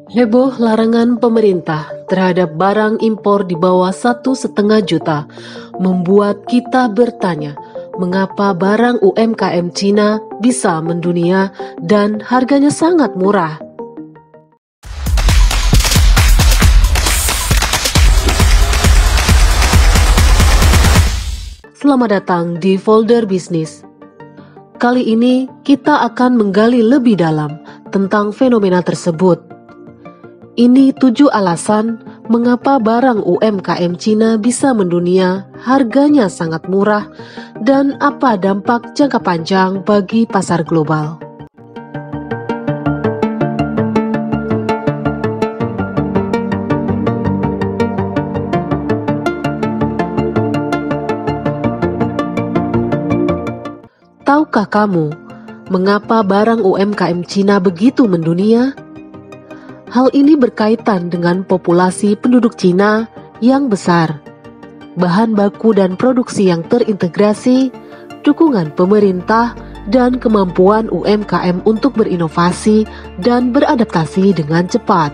Heboh larangan pemerintah terhadap barang impor di bawah 1,5 juta membuat kita bertanya, mengapa barang UMKM Cina bisa mendunia dan harganya sangat murah? Selamat datang di Folder Bisnis. Kali ini kita akan menggali lebih dalam tentang fenomena tersebut. Ini 7 alasan mengapa barang UMKM Cina bisa mendunia, harganya sangat murah, dan apa dampak jangka panjang bagi pasar global. Tahukah kamu mengapa barang UMKM Cina begitu mendunia? Hal ini berkaitan dengan populasi penduduk Cina yang besar, bahan baku dan produksi yang terintegrasi, dukungan pemerintah, dan kemampuan UMKM untuk berinovasi dan beradaptasi dengan cepat.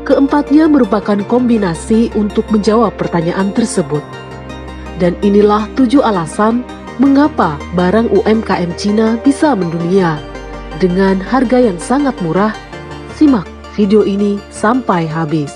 Keempatnya merupakan kombinasi untuk menjawab pertanyaan tersebut. Dan inilah 7 alasan mengapa barang UMKM Cina bisa mendunia dengan harga yang sangat murah. Simak video ini sampai habis.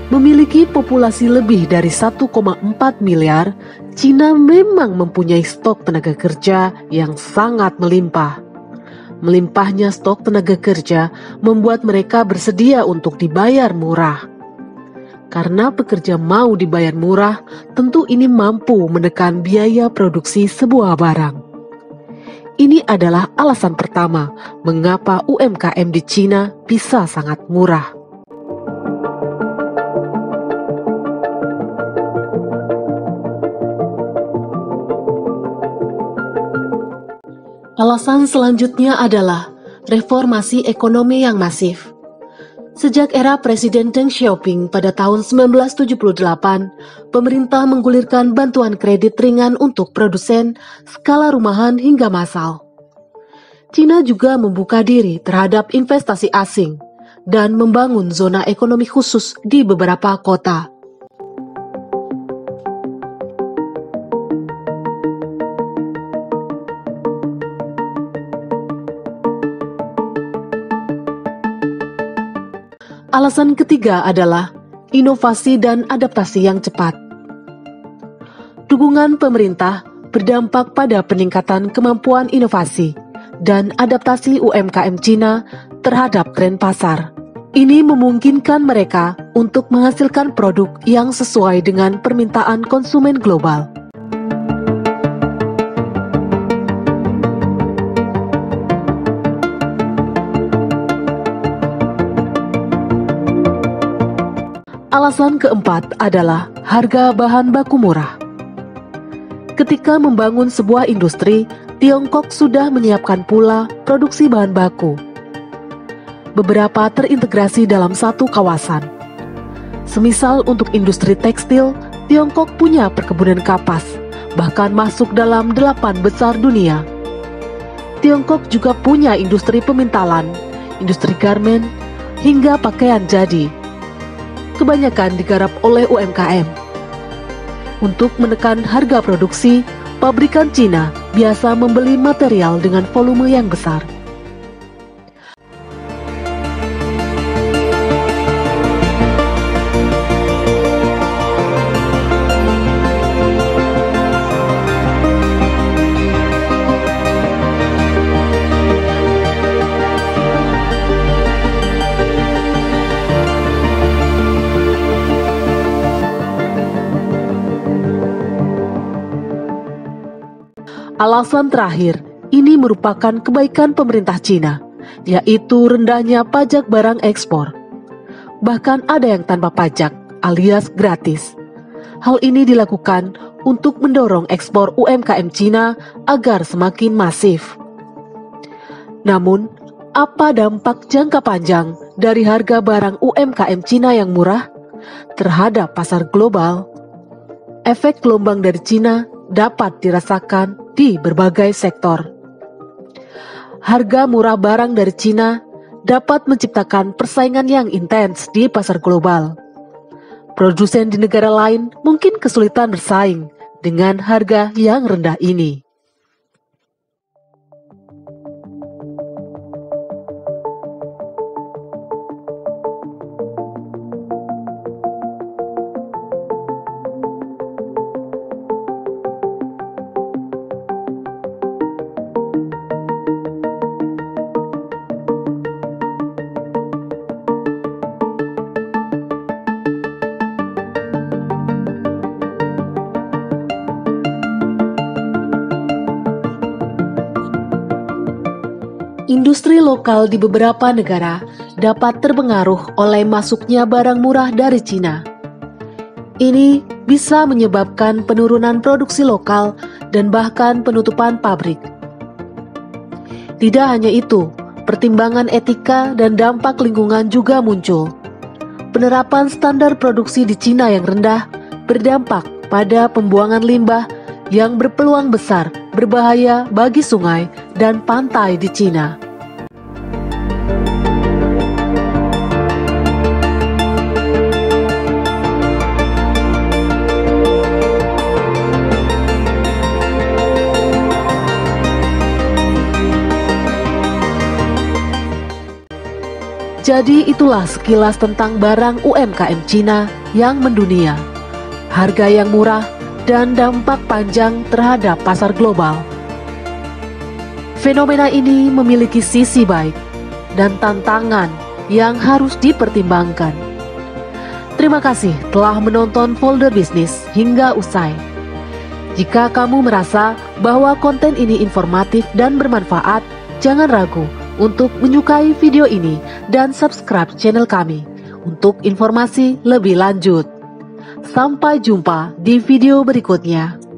Memiliki populasi lebih dari 1,4 miliar, Cina memang mempunyai stok tenaga kerja yang sangat melimpah. Melimpahnya stok tenaga kerja membuat mereka bersedia untuk dibayar murah. Karena pekerja mau dibayar murah, tentu ini mampu menekan biaya produksi sebuah barang. Ini adalah alasan pertama mengapa UMKM di Cina bisa sangat murah. Alasan selanjutnya adalah reformasi ekonomi yang masif. Sejak era Presiden Deng Xiaoping pada tahun 1978, pemerintah menggulirkan bantuan kredit ringan untuk produsen, skala rumahan hingga massal. Cina juga membuka diri terhadap investasi asing dan membangun zona ekonomi khusus di beberapa kota. Alasan ketiga adalah inovasi dan adaptasi yang cepat. Dukungan pemerintah berdampak pada peningkatan kemampuan inovasi dan adaptasi UMKM Cina terhadap tren pasar. Ini memungkinkan mereka untuk menghasilkan produk yang sesuai dengan permintaan konsumen global. Alasan keempat adalah harga bahan baku murah. Ketika membangun sebuah industri, Tiongkok sudah menyiapkan pula produksi bahan baku. Beberapa terintegrasi dalam satu kawasan. Semisal untuk industri tekstil, Tiongkok punya perkebunan kapas, bahkan masuk dalam 8 besar dunia. Tiongkok juga punya industri pemintalan, industri garmen, hingga pakaian jadi. Kebanyakan digarap oleh UMKM. Untuk menekan harga produksi, pabrikan Cina biasa membeli material dengan volume yang besar. Alasan terakhir, ini merupakan kebaikan pemerintah Cina, yaitu rendahnya pajak barang ekspor. Bahkan ada yang tanpa pajak, alias gratis. Hal ini dilakukan untuk mendorong ekspor UMKM Cina agar semakin masif. Namun, apa dampak jangka panjang dari harga barang UMKM Cina yang murah terhadap pasar global? Efek gelombang dari Cina dapat dirasakan di berbagai sektor. Harga murah barang dari Cina dapat menciptakan persaingan yang intens di pasar global. Produsen di negara lain mungkin kesulitan bersaing dengan harga yang rendah ini. Industri lokal di beberapa negara dapat terpengaruh oleh masuknya barang murah dari Cina. Ini bisa menyebabkan penurunan produksi lokal dan bahkan penutupan pabrik. Tidak hanya itu, pertimbangan etika dan dampak lingkungan juga muncul. Penerapan standar produksi di Cina yang rendah berdampak pada pembuangan limbah yang berpeluang besar berbahaya bagi sungai dan pantai di Cina. Jadi itulah sekilas tentang barang UMKM Cina yang mendunia, harga yang murah, dan dampak panjang terhadap pasar global. Fenomena ini memiliki sisi baik dan tantangan yang harus dipertimbangkan. Terima kasih telah menonton Folder Bisnis hingga usai. Jika kamu merasa bahwa konten ini informatif dan bermanfaat, jangan ragu untuk menyukai video ini dan subscribe channel kami untuk informasi lebih lanjut. Sampai jumpa di video berikutnya.